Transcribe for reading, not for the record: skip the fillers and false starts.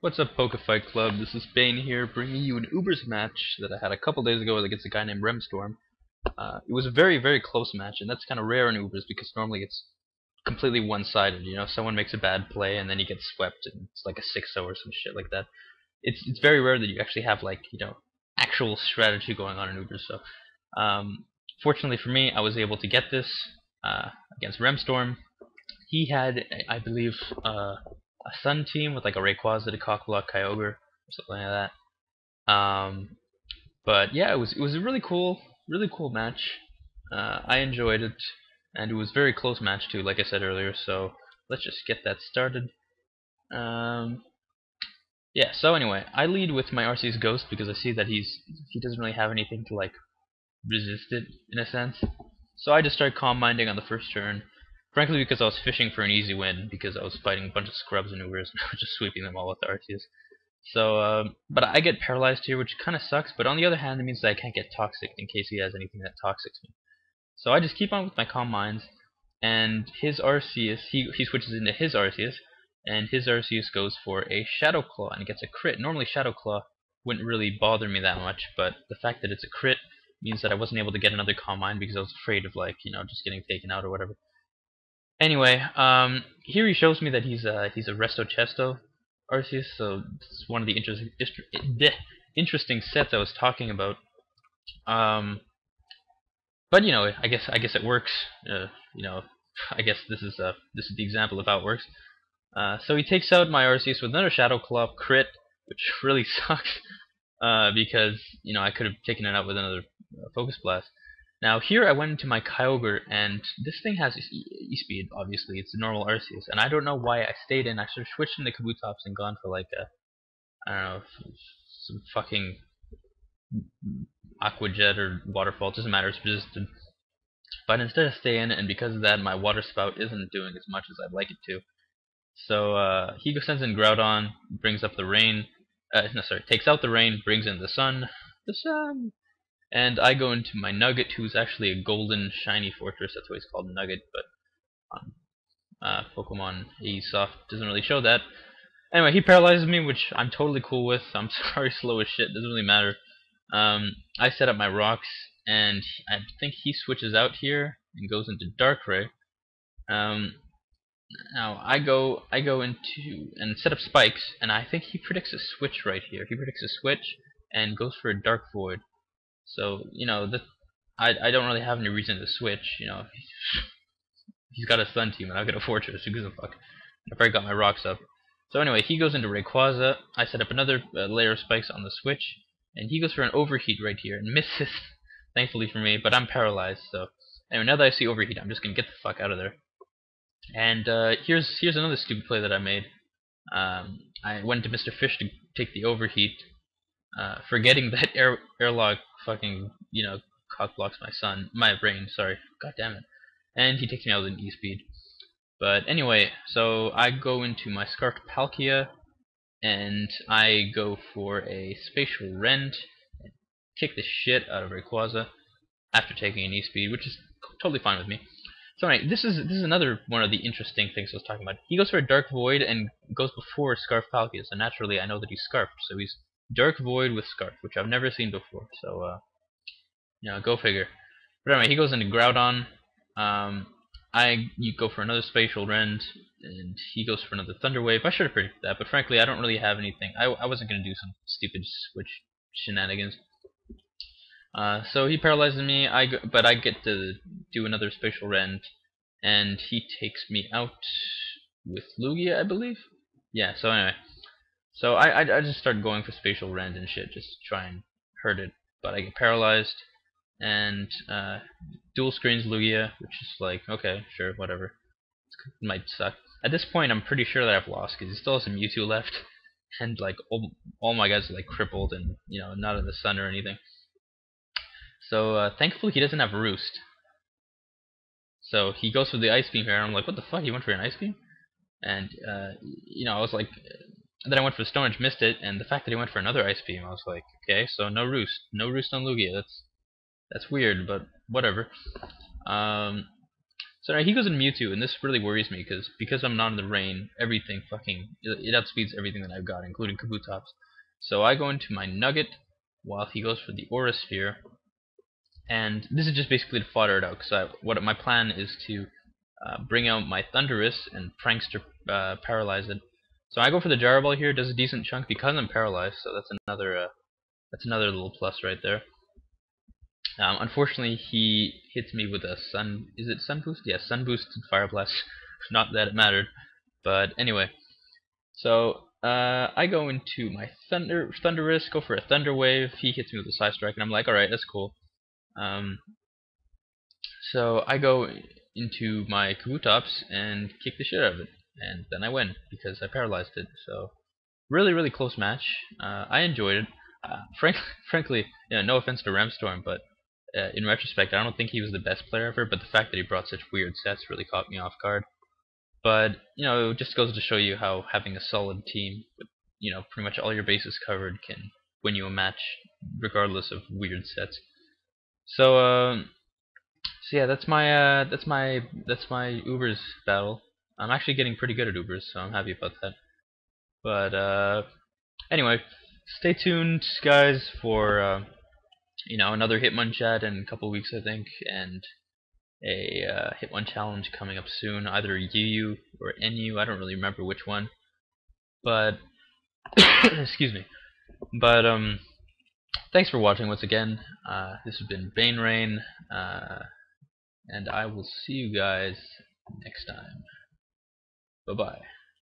What's up, Pokefight Club? This is Bane here, bringing you an Ubers match that I had a couple days ago against a guy named Remstorm. It was a very, very close match, and that's kind of rare in Ubers because normally it's completely one-sided. You know, someone makes a bad play and then he gets swept, and it's like a 6-0 or some shit like that. It's very rare that you actually have like actual strategy going on in Ubers. So, fortunately for me, I was able to get this against Remstorm. He had, I believe, a Sun team with like a Rayquaza, a Cockblock, Kyogre, or something like that. But yeah, it was a really cool match. I enjoyed it, and it was a very close match too, like I said earlier. So let's just get that started. Yeah. So anyway, I lead with my Arceus Ghost because I see that he doesn't really have anything to like resist it in a sense. So I just start Calm Minding on the first turn. Frankly, because I was fishing for an easy win, because I was fighting a bunch of scrubs and Ubers, and I was just sweeping them all with the Arceus. So, but I get paralyzed here, which kind of sucks, but on the other hand, it means that I can't get Toxic in case he has anything that Toxics me. So I just keep on with my Calm Minds, and his Arceus, he switches into his Arceus, and his Arceus goes for a Shadow Claw, and gets a crit. Normally Shadow Claw wouldn't really bother me that much, but the fact that it's a crit means that I wasn't able to get another Calm Mind because I was afraid of, like, just getting taken out or whatever. Anyway, here he shows me that he's a Resto Chesto Arceus, so this is one of the interesting sets I was talking about. But I guess it works. I guess this is the example of how it works. So he takes out my Arceus with another Shadow Claw crit, which really sucks. Because I could have taken it out with another Focus Blast. Now here I went into my Kyogre, and this thing has E-Speed, obviously. It's a normal Arceus, and I don't know why I stayed in. I should have switched into Kabutops and gone for like I don't know, some fucking Aqua Jet or Waterfall. It doesn't matter, it's resisted. But instead I stay in, and because of that, my Water Spout isn't doing as much as I'd like it to. So he sends in Groudon, brings up the rain. No, sorry, takes out the rain, brings in the sun. The sun! And I go into my Nugget, who's actually a golden shiny fortress. That's why he's called Nugget, but on Pokemon Soft doesn't really show that. Anyway, he paralyzes me, which I'm totally cool with. I'm sorry, slow as shit. Doesn't really matter. I set up my rocks, and I think he switches out here and goes into Darkrai. Now I go into and set up spikes, and I think he predicts a switch right here. He predicts a switch and goes for a Dark Void. So I don't really have any reason to switch. He's got a Sun team, and I've got a Fortress. Who gives a fuck? I've already got my rocks up. So anyway, he goes into Rayquaza. I set up another layer of spikes on the switch, and he goes for an Overheat right here and misses. Thankfully for me, but I'm paralyzed. So anyway, now that I see Overheat, I'm just gonna get the fuck out of there. And here's another stupid play that I made. I went to Mr. Fish to take the Overheat, forgetting that Airlock fucking cock blocks my brain. Sorry, god damn it. And he takes me out with an E-Speed. But anyway, so I go into my Scarfed Palkia, and I go for a Spatial Rend, and kick the shit out of Rayquaza after taking an E-Speed, which is totally fine with me. So anyway, this is another one of the interesting things I was talking about. He goes for a Dark Void and goes before Scarf Palkia, so naturally I know that he's Scarfed, so he's Dark Void with Scarf, which I've never seen before, so go figure. But anyway, he goes into Groudon. You go for another Spatial Rend, and he goes for another Thunder Wave. I should have predicted that, but frankly, I don't really have anything. I wasn't going to do some stupid switch shenanigans. So he paralyzes me, but I get to do another Spatial Rend, and he takes me out with Lugia, I believe? Yeah, so anyway. So I just start going for Spatial Rend and shit, just to try and hurt it, but I get paralyzed, and dual screens Lugia, which is like, okay, sure, whatever. It might suck. At this point, I'm pretty sure that I've lost, because he still has some Mewtwo left, and like all my guys are like crippled and not in the sun or anything. So thankfully he doesn't have Roost. So he goes for the Ice Beam here, and I'm like, what the fuck? He went for an Ice Beam? And I was like, then I went for Stone Edge, missed it, and the fact that he went for another Ice Beam, I was like, okay, so no Roost on Lugia. That's weird, but whatever. So So now he goes in Mewtwo, and this really worries me because I'm not in the rain, everything fucking it outspeeds everything that I've got, including Kabutops. So I go into my Nugget while he goes for the Aura Sphere, and this is just basically to fodder it out. Because what my plan is to bring out my Thundurus and Prankster paralyze it. So I go for the Gyro Ball here, does a decent chunk because I'm paralyzed. So that's another little plus right there. Unfortunately, he hits me with a sun. Is it sun boost? Yeah, sun boosted Fire Blast. Not that it mattered, but anyway. So I go into my Thundurus, go for a Thunder Wave. He hits me with a Side Strike, and I'm like, all right, that's cool. So I go into my Kabutops and kick the shit out of it, and then I win because I paralyzed it. So really close match. I enjoyed it. Frankly, no offense to Remstorm, but in retrospect, I don't think he was the best player ever. But the fact that he brought such weird sets really caught me off guard. But it just goes to show you how having a solid team with pretty much all your bases covered can win you a match, regardless of weird sets. So yeah, that's my Ubers battle. I'm actually getting pretty good at Ubers, so I'm happy about that. But anyway, stay tuned, guys, for another Hitmonchat in a couple weeks, I think, and a Hitmon challenge coming up soon. Either UU or NU, I don't really remember which one. But excuse me. But thanks for watching once again. This has been BaneRain, and I will see you guys next time. Bye bye.